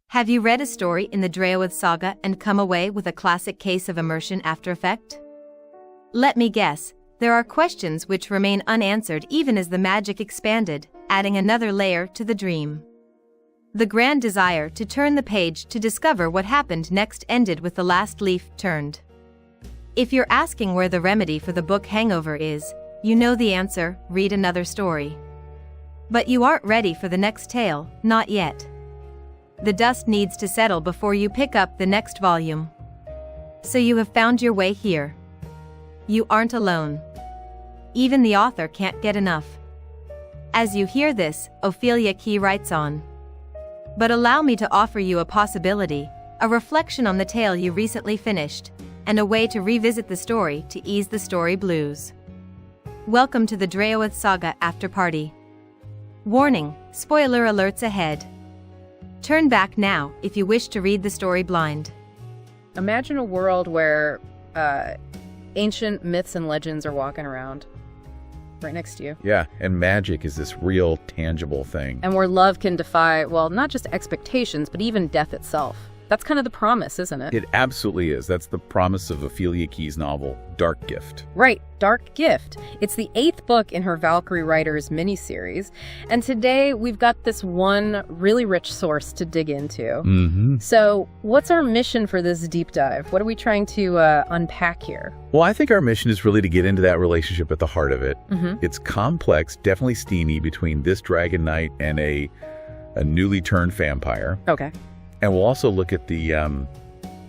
Have you read a story in the Draoithe Saga and come away with a classic case of immersion after effect? Let me guess, there are questions which remain unanswered even as the magic expanded, adding another layer to the dream. The grand desire to turn the page to discover what happened next ended with the last leaf turned. If you're asking where the remedy for the book hangover is, you know the answer: read another story. But you aren't ready for the next tale, not yet. The dust needs to settle before you pick up the next volume. So you have found your way here. You aren't alone. Even the author can't get enough. As you hear this, Ophelia Key writes on. But allow me to offer you a possibility, a reflection on the tale you recently finished, and a way to revisit the story to ease the story blues. Welcome to the Draoithe Saga Afterparty. Warning, spoiler alerts ahead. Turn back now if you wish to read the story blind. Imagine a world where ancient myths and legends are walking around right next to you. Yeah, and magic is this real, tangible thing. And where love can defy, well, not just expectations, but even death itself. That's kind of the promise, isn't it? It absolutely is. That's the promise of Ophelia Key's novel, Dark Gift. Right, Dark Gift. It's the 8th book in her Valkyrie Writers miniseries. And today we've got this one really rich source to dig into. So what's our mission for this deep dive? What are we trying to unpack here? Well, I think our mission is really to get into that relationship at the heart of it. It's complex, definitely steamy between this dragon knight and a newly turned vampire. Okay. And we'll also look at the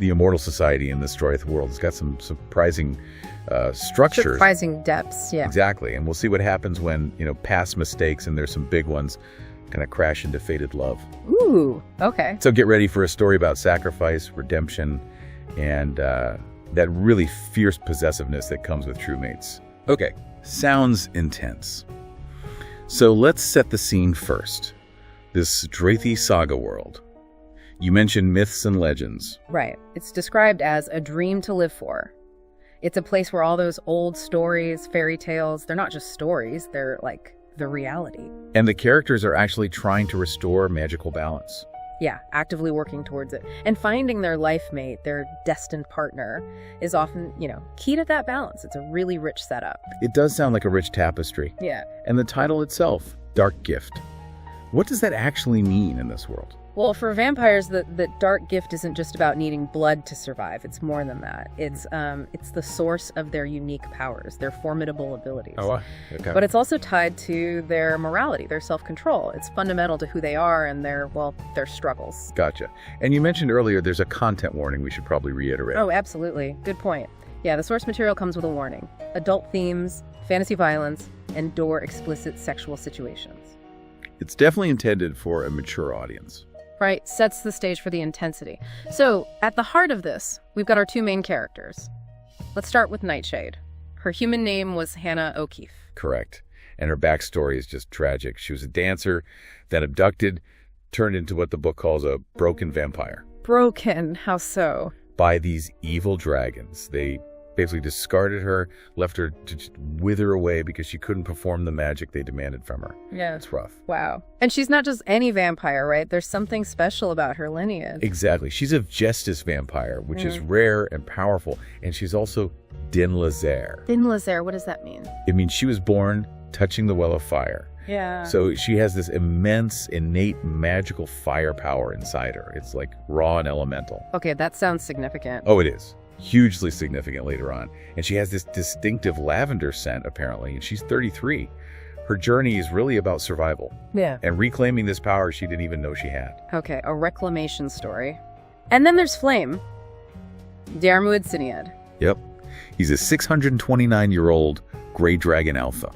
immortal society in this Draoithe world. It's got some surprising structures. Surprising depths, yeah. Exactly. And we'll see what happens when, past mistakes, and there's some big ones, kind of crash into fated love. Ooh, okay. So get ready for a story about sacrifice, redemption, and that really fierce possessiveness that comes with true mates. Okay, sounds intense. So let's set the scene first. This Draoithe Saga world. You mentioned myths and legends. Right. It's described as a dream to live for. It's a place where all those old stories, fairy tales, they're not just stories, they're like the reality. And the characters are actually trying to restore magical balance. Yeah, actively working towards it. And finding their life mate, their destined partner, is often, key to that balance. It's a really rich setup. It does sound like a rich tapestry. Yeah. And the title itself, Dark Gift. What does that actually mean in this world? Well, for vampires, the dark gift isn't just about needing blood to survive. It's more than that. It's the source of their unique powers, their formidable abilities. Oh, okay. But it's also tied to their morality, their self-control. It's fundamental to who they are and their struggles. Gotcha. And you mentioned earlier there's a content warning we should probably reiterate. Oh, absolutely. Good point. Yeah, the source material comes with a warning. Adult themes, fantasy violence, and explicit sexual situations. It's definitely intended for a mature audience. Right, sets the stage for the intensity. So, at the heart of this, we've got our two main characters. Let's start with Nightshade. Her human name was Hannah O'Keefe. Correct. And her backstory is just tragic. She was a dancer, then abducted, turned into what the book calls a broken vampire. Broken? How so? By these evil dragons. They basically discarded her, left her to just wither away because she couldn't perform the magic they demanded from her. Yeah. It's rough. Wow. And she's not just any vampire, right? There's something special about her lineage. Exactly. She's a Justice vampire, which is rare and powerful. And she's also Din Lazaire. Din Lazaire, what does that mean? It means she was born touching the well of fire. Yeah. So she has this immense, innate, magical firepower inside her. It's like raw and elemental. Okay, that sounds significant. Oh, it is. Hugely significant later on. And she has this distinctive lavender scent, apparently, and she's 33. Her journey is really about survival. Yeah. And reclaiming this power she didn't even know she had. Okay, a reclamation story. And then there's Flame. Diarmuid Syniad. Yep. He's a 629-year-old gray dragon alpha.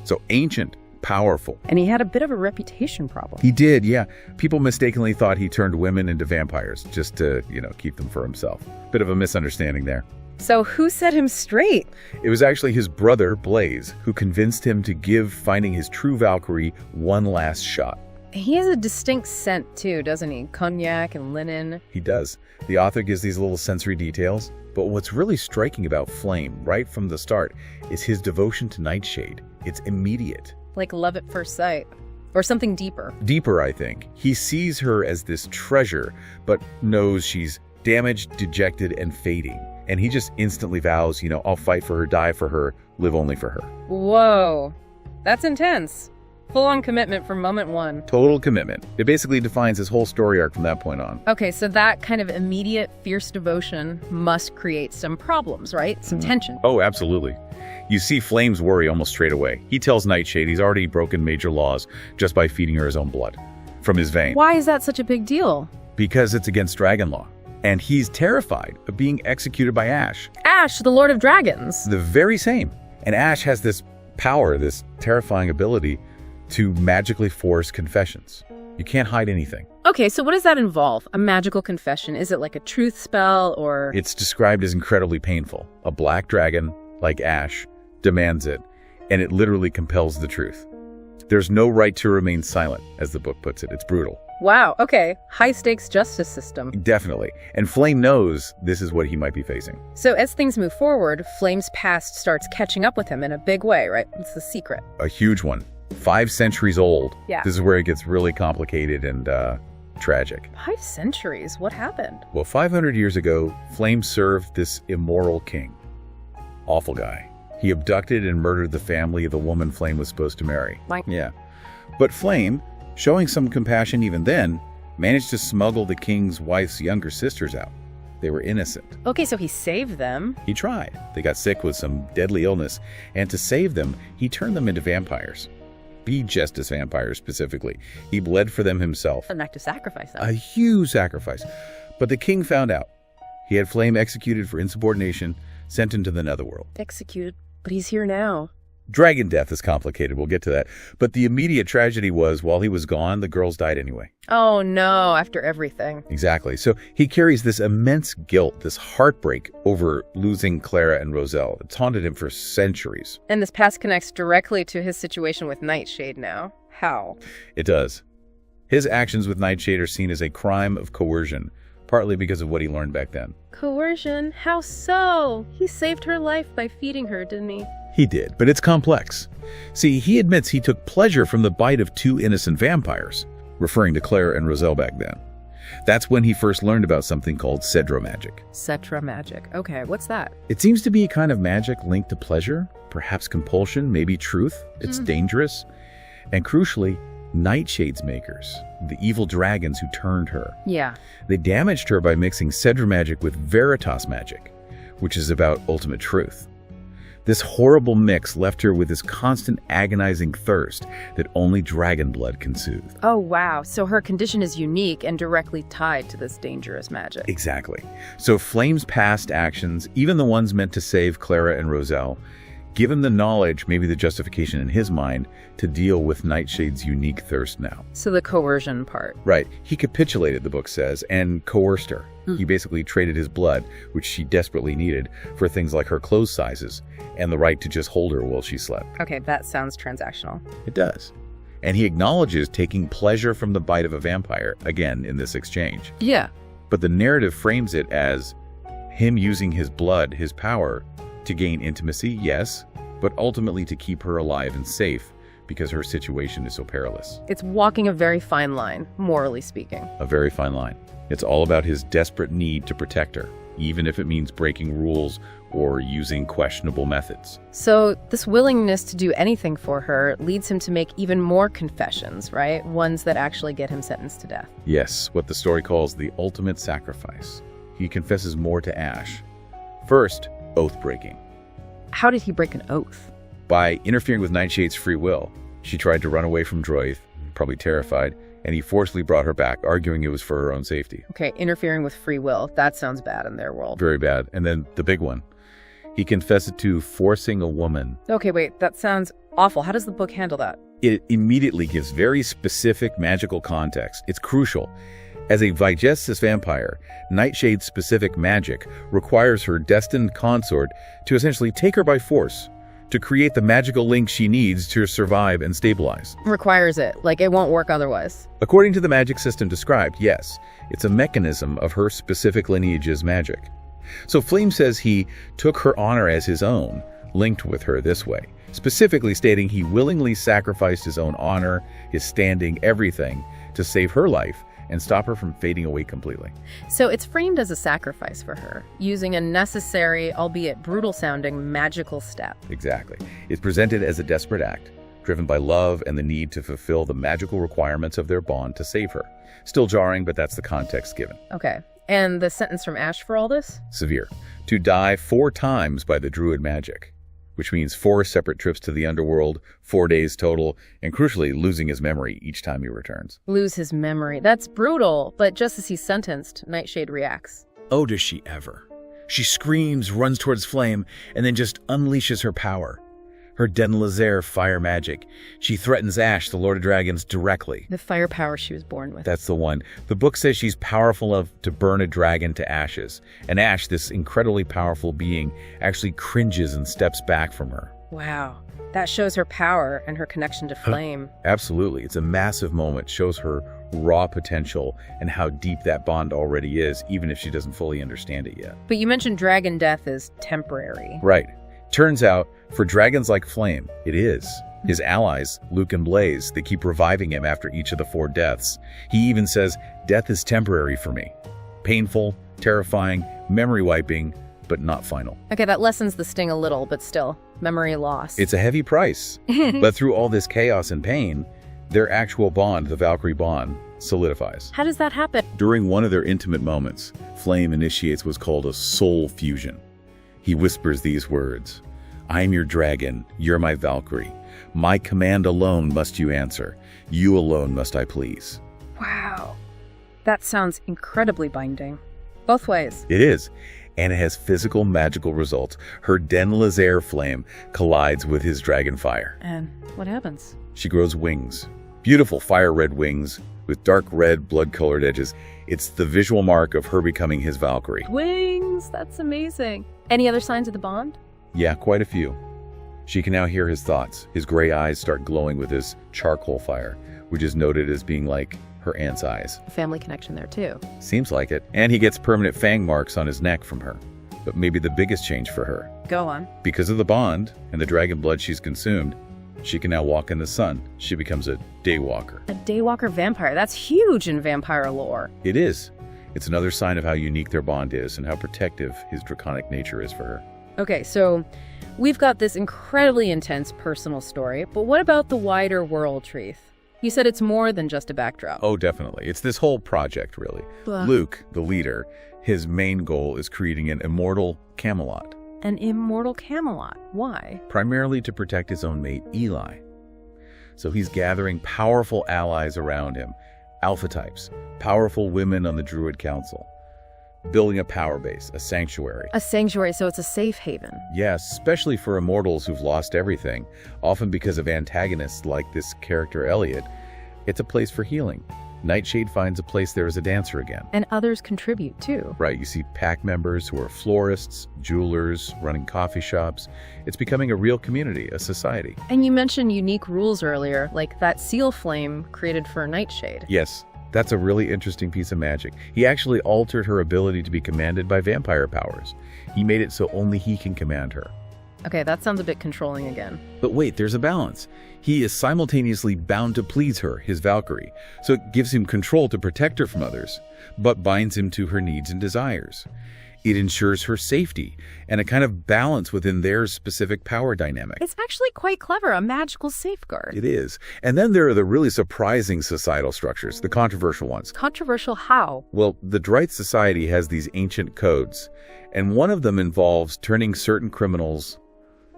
So ancient, powerful. And he had a bit of a reputation problem. He did, yeah. People mistakenly thought he turned women into vampires just to, keep them for himself. Bit of a misunderstanding there. So who set him straight? It was actually his brother, Blaze, who convinced him to give finding his true Valkyrie one last shot. He has a distinct scent, too, doesn't he? Cognac and linen. He does. The author gives these little sensory details. But what's really striking about Flame, right from the start, is his devotion to Nightshade. It's immediate. Like love at first sight. Or something deeper? Deeper, I think. He sees her as this treasure, but knows she's damaged, dejected, and fading. And he just instantly vows, I'll fight for her, die for her, live only for her. Whoa. That's intense. Full-on commitment from moment one. Total commitment. It basically defines his whole story arc from that point on. Okay, so that kind of immediate, fierce devotion must create some problems, right? Some tension. Oh, absolutely. You see Flame's worry almost straight away. He tells Nightshade he's already broken major laws just by feeding her his own blood from his vein. Why is that such a big deal? Because it's against dragon law. And he's terrified of being executed by Ash. Ash, the Lord of Dragons. The very same. And Ash has this power, this terrifying ability to magically force confessions. You can't hide anything. Okay, so what does that involve? A magical confession? Is it like a truth spell or... It's described as incredibly painful. A black dragon, like Ash, demands it, and it literally compels the truth. There's no right to remain silent, as the book puts it. It's brutal. Wow, okay. High-stakes justice system. Definitely. And Flame knows this is what he might be facing. So as things move forward, Flame's past starts catching up with him in a big way, right? It's the secret. A huge one. 5 centuries old. Yeah. This is where it gets really complicated and tragic. 5 centuries? What happened? Well, 500 years ago, Flame served this Immortal King. Awful guy. He abducted and murdered the family of the woman Flame was supposed to marry. Yeah. But Flame, showing some compassion even then, managed to smuggle the king's wife's younger sisters out. They were innocent. Okay, so he saved them. He tried. They got sick with some deadly illness, and to save them, he turned them into vampires. Bee Justice vampires, specifically. He bled for them himself. An act of sacrifice. A huge sacrifice. But the king found out. He had Flame executed for insubordination, sent into the netherworld. Executed, but he's here now. Dragon death is complicated. We'll get to that. But the immediate tragedy was, while he was gone, the girls died anyway. Oh no, after everything. Exactly. So he carries this immense guilt, this heartbreak over losing Clara and Roselle. It's haunted him for centuries. And this past connects directly to his situation with Nightshade now. How? It does. His actions with Nightshade are seen as a crime of coercion, partly because of what he learned back then. Coercion? How so? He saved her life by feeding her, didn't he? He did, but it's complex. See, he admits he took pleasure from the bite of 2 innocent vampires, referring to Clara and Roselle back then. That's when he first learned about something called Cedra magic. Cedra magic. Okay, what's that? It seems to be a kind of magic linked to pleasure, perhaps compulsion, maybe truth. It's dangerous. And crucially, Nightshade's makers, the evil dragons who turned her. Yeah. They damaged her by mixing Cedra magic with Veritas magic, which is about ultimate truth. This horrible mix left her with this constant agonizing thirst that only dragon blood can soothe. Oh, wow. So her condition is unique and directly tied to this dangerous magic. Exactly. So Flame's past actions, even the ones meant to save Clara and Roselle, give him the knowledge, maybe the justification in his mind, to deal with Nightshade's unique thirst now. So the coercion part. Right. He capitulated, the book says, and coerced her. He basically traded his blood, which she desperately needed, for things like her clothes sizes and the right to just hold her while she slept. Okay, that sounds transactional. It does. And he acknowledges taking pleasure from the bite of a vampire, again, in this exchange. Yeah. But the narrative frames it as him using his blood, his power, to gain intimacy, yes, but ultimately to keep her alive and safe because her situation is so perilous. It's walking a very fine line, morally speaking. A very fine line. It's all about his desperate need to protect her, even if it means breaking rules or using questionable methods. So this willingness to do anything for her leads him to make even more confessions, right? Ones that actually get him sentenced to death. Yes, what the story calls the ultimate sacrifice. He confesses more to Ash. First, oath-breaking. How did he break an oath? By interfering with Nightshade's free will. She tried to run away from Draoithe, probably terrified, and he forcibly brought her back, arguing it was for her own safety. Okay, interfering with free will. That sounds bad in their world. Very bad. And then the big one. He confessed to forcing a woman. Okay, wait, that sounds awful. How does the book handle that? It immediately gives very specific magical context. It's crucial. As a Vigestus vampire, Nightshade's specific magic requires her destined consort to essentially take her by force, to create the magical link she needs to survive and stabilize. Requires it, like it won't work otherwise. According to the magic system described, yes, it's a mechanism of her specific lineage's magic. So Flame says he took her honor as his own, linked with her this way. specifically stating he willingly sacrificed his own honor, his standing, everything to save her life and stop her from fading away completely. So it's framed as a sacrifice for her, using a necessary, albeit brutal-sounding, magical step. Exactly. It's presented as a desperate act, driven by love and the need to fulfill the magical requirements of their bond to save her. Still jarring, but that's the context given. Okay. And the sentence from Ash for all this? Severe. To die 4 times by the druid magic, which means 4 separate trips to the underworld, 4 days total, and crucially, losing his memory each time he returns. Lose his memory. That's brutal, but just as he's sentenced, Nightshade reacts. Oh, does she ever. She screams, runs towards Flame, and then just unleashes her power. Her Den Lazer fire magic. She threatens Ash, the Lord of Dragons, directly. The firepower she was born with. That's the one. The book says she's powerful enough to burn a dragon to ashes. And Ash, this incredibly powerful being, actually cringes and steps back from her. Wow. That shows her power and her connection to Flame. Absolutely. It's a massive moment. Shows her raw potential and how deep that bond already is, even if she doesn't fully understand it yet. But you mentioned dragon death is temporary. Right. Turns out, for dragons like Flame, it is. His allies, Luke and Blaze, they keep reviving him after each of the 4 deaths. He even says, "Death is temporary for me. Painful, terrifying, memory wiping, but not final." Okay, that lessens the sting a little, but still, memory loss. It's a heavy price. But through all this chaos and pain, their actual bond, the Valkyrie bond, solidifies. How does that happen? During one of their intimate moments, Flame initiates what's called a soul fusion. He whispers these words, "I am your dragon, you're my Valkyrie. My command alone must you answer. You alone must I please." Wow. That sounds incredibly binding. Both ways. It is, and it has physical magical results. Her Den Lazer flame collides with his dragon fire. And what happens? She grows wings. Beautiful fire red wings with dark red blood-colored edges. It's the visual mark of her becoming his Valkyrie. Wings! That's amazing. Any other signs of the bond? Yeah, quite a few. She can now hear his thoughts. His gray eyes start glowing with his charcoal fire, which is noted as being like her aunt's eyes. A family connection there too. Seems like it. And he gets permanent fang marks on his neck from her. But maybe the biggest change for her. Go on. Because of the bond and the dragon blood she's consumed, she can now walk in the sun. She becomes a daywalker. A daywalker vampire. That's huge in vampire lore. It is. It's another sign of how unique their bond is and how protective his draconic nature is for her. Okay, so we've got this incredibly intense personal story, but what about the wider world, Draoithe? You said it's more than just a backdrop. Oh, definitely. It's this whole project, really. Luke, the leader, his main goal is creating an immortal Camelot. An immortal Camelot. Why? Primarily to protect his own mate, Eli. So he's gathering powerful allies around him, alpha types, powerful women on the Druid Council, building a power base, a sanctuary. A sanctuary, so it's a safe haven. Yes, especially for immortals who've lost everything, often because of antagonists like this character Elliot. It's a place for healing. Nightshade finds a place there as a dancer again. And others contribute too. Right, you see pack members who are florists, jewelers, running coffee shops. It's becoming a real community, a society. And you mentioned unique rules earlier, like that seal flame created for Nightshade. Yes, that's a really interesting piece of magic. He actually altered her ability to be commanded by vampire powers. He made it so only he can command her. Okay, that sounds a bit controlling again. But wait, there's a balance. He is simultaneously bound to please her, his Valkyrie, so it gives him control to protect her from others, but binds him to her needs and desires. It ensures her safety and a kind of balance within their specific power dynamic. It's actually quite clever, a magical safeguard. It is. And then there are the really surprising societal structures, the controversial ones. Controversial how? Well, the Draoithe Society has these ancient codes, and one of them involves turning certain criminals,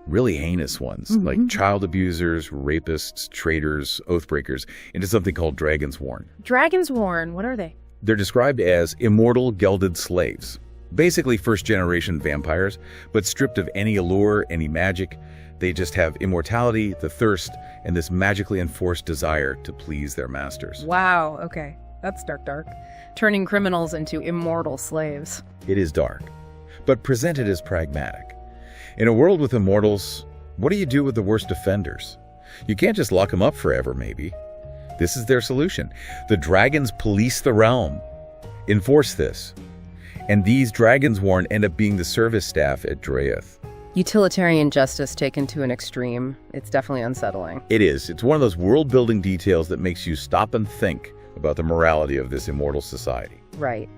really heinous ones, like child abusers, rapists, traitors, oathbreakers, into something called Dragon's Warn. Dragon's Warn, what are they? They're described as immortal gelded slaves. Basically first-generation vampires, but stripped of any allure, any magic. They just have immortality, the thirst, and this magically enforced desire to please their masters. Wow, okay. That's dark. Turning criminals into immortal slaves. It is dark, but presented as pragmatic. In a world with immortals, what do you do with the worst offenders? You can't just lock them up forever, maybe. This is their solution. The dragons police the realm, enforce this. And these Dragons Warn end up being the service staff at Draoithe. Utilitarian justice taken to an extreme. It's definitely unsettling. It is. It's one of those world-building details that makes you stop and think about the morality of this immortal society. Right.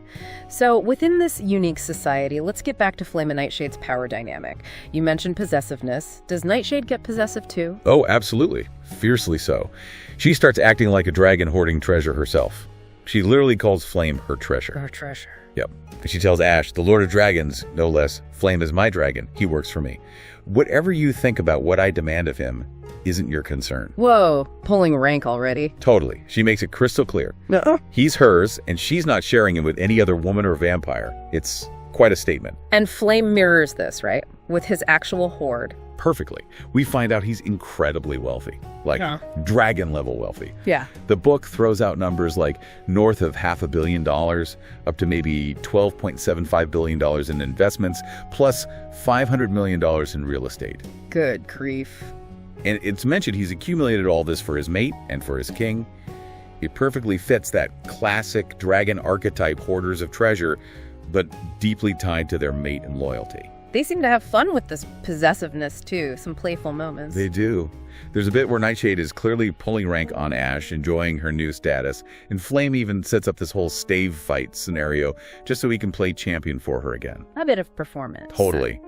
So within this unique society, let's get back to Flame and Nightshade's power dynamic. You mentioned possessiveness. Does Nightshade get possessive too? Oh, absolutely. Fiercely so. She starts acting like a dragon hoarding treasure herself. She literally calls Flame her treasure. Her treasure. Yep. And she tells Ash, the Lord of Dragons, no less, Flame is my dragon. He works for me. Whatever you think about what I demand of him isn't your concern. Whoa, pulling rank already. Totally. She makes it crystal clear. No. He's hers, and she's not sharing him with any other woman or vampire. It's quite a statement. And Flame mirrors this, right? With his actual hoard. Perfectly. We find out he's incredibly wealthy. Like, dragon-level wealthy. Yeah. The book throws out numbers like north of $500 million, up to maybe $12.75 billion in investments, plus $500 million in real estate. Good grief. And it's mentioned he's accumulated all this for his mate and for his king. It perfectly fits that classic dragon archetype hoarders of treasure, but deeply tied to their mate and loyalty. They seem to have fun with this possessiveness, too. Some playful moments. They do. There's a bit where Nightshade is clearly pulling rank on Ash, enjoying her new status, and Flame even sets up this whole stave fight scenario just so he can play champion for her again. A bit of performance. Totally.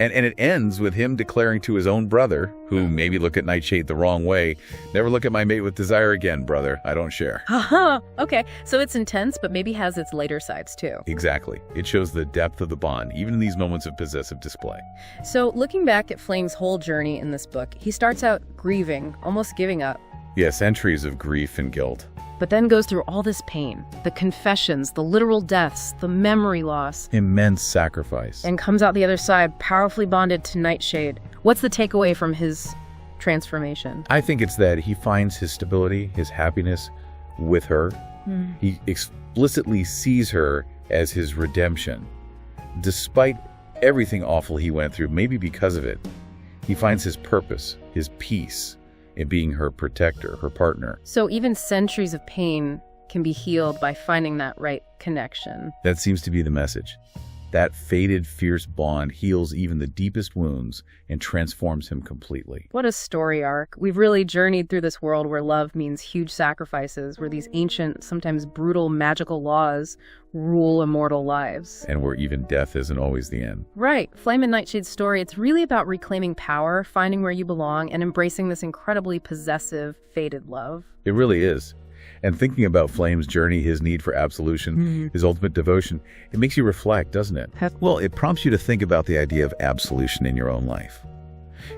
And it ends with him declaring to his own brother, who maybe look at Nightshade the wrong way, never look at my mate with desire again, brother. I don't share. Haha. Okay, so it's intense, but maybe has its lighter sides, too. Exactly. It shows the depth of the bond, even in these moments of possessive display. So looking back at Flame's whole journey in this book, he starts out grieving, almost giving up. Yes, entries of grief and guilt. But then goes through all this pain, the confessions, the literal deaths, the memory loss. Immense sacrifice. And comes out the other side, powerfully bonded to Nightshade. What's the takeaway from his transformation? I think it's that he finds his stability, his happiness with her. He explicitly sees her as his redemption. Despite everything awful he went through, maybe because of it, he finds his purpose, his peace, in being her protector, her partner. So even centuries of pain can be healed by finding that right connection. That seems to be the message. That faded, fierce bond heals even the deepest wounds and transforms him completely. What a story arc. We've really journeyed through this world where love means huge sacrifices, where these ancient, sometimes brutal, magical laws rule immortal lives. And where even death isn't always the end. Right. Flame and Nightshade's story, it's really about reclaiming power, finding where you belong, and embracing this incredibly possessive, faded love. It really is. And thinking about Flame's journey, his need for absolution, his ultimate devotion, it makes you reflect, doesn't it? Well, it prompts you to think about the idea of absolution in your own life.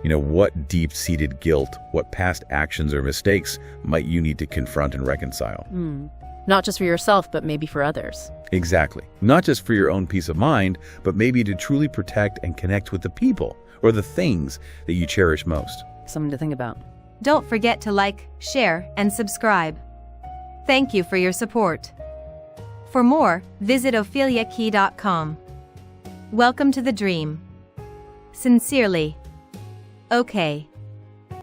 You know, what deep-seated guilt, what past actions or mistakes might you need to confront and reconcile? Not just for yourself, but maybe for others. Exactly. Not just for your own peace of mind, but maybe to truly protect and connect with the people or the things that you cherish most. Something to think about. Don't forget to like, share, and subscribe. Thank you for your support. For more, visit opheliakey.com. Welcome to the dream. Sincerely. Okay.